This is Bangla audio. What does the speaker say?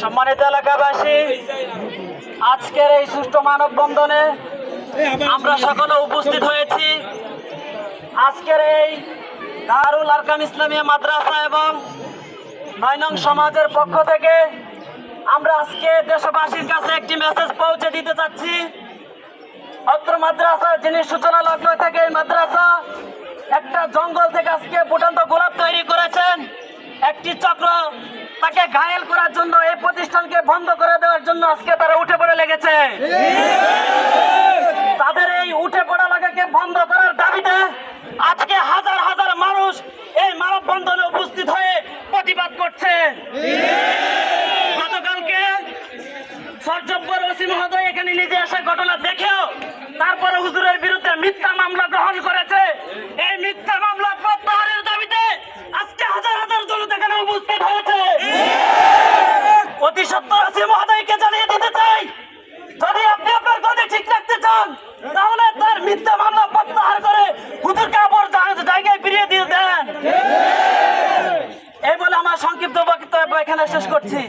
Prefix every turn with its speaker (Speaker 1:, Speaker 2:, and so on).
Speaker 1: সম্মানিত এলাকাবাসী, আজকের এই সুষ্ঠু মানববন্ধনে আমরা সকলে উপস্থিত হয়েছি। আজকের এই দারুল আরকাম ইসলামিয়া মাদ্রাসা এবং ৯ নং সমাজের পক্ষ থেকে আমরা আজকে দেশবাসীর কাছে একটি মেসেজ পৌঁছে দিতে চাচ্ছি। অত্র মাদ্রাসা যিনি সূচনা লগ্ন থেকে এই মাদ্রাসা একটা জঙ্গল থেকে আজকে ফুটন্ত গোলাপ তৈরি করেছেন, একটি চক্র তাকে ঘায়েল করার জন্য এই প্রতিষ্ঠানকে বন্ধ করে দেওয়ার জন্য আজকে তারা উঠে পড়ে লেগেছে। তাদের এই উঠে পড়া লাগাকে বন্ধ করার দাবিতে আজকে হাজার হাজার মানুষ এই মানববন্ধনে উপস্থিত হয়ে প্রতিবাদ করছে। গতকালকে সরজব্বর ওসি মহোদয় এখানে নিজে এসে ঘটনা দেখেও তারপরে হুজুরের বিরুদ্ধে মিথ্যা মামলা গ্রহণ করেছে। এই মিথ্যা মামলা প্রত্যাহারের দাবিতে আজকে হাজার হাজার জনতা এখানে উপস্থিত হয়েছে। অতি সত্বর ওসি মহোদয়কে জানিয়ে দিতে চাই, যদি আপনি আপনার গতি ঠিক রাখতে চান তাহলে তার মিথ্যা মামলা প্রত্যাহার করে হুজুরকে আবার জায়গায় ফিরিয়ে দিয়ে দেন। এই বলে আমার সংক্ষিপ্ত বক্তব্য এখানে শেষ করছি।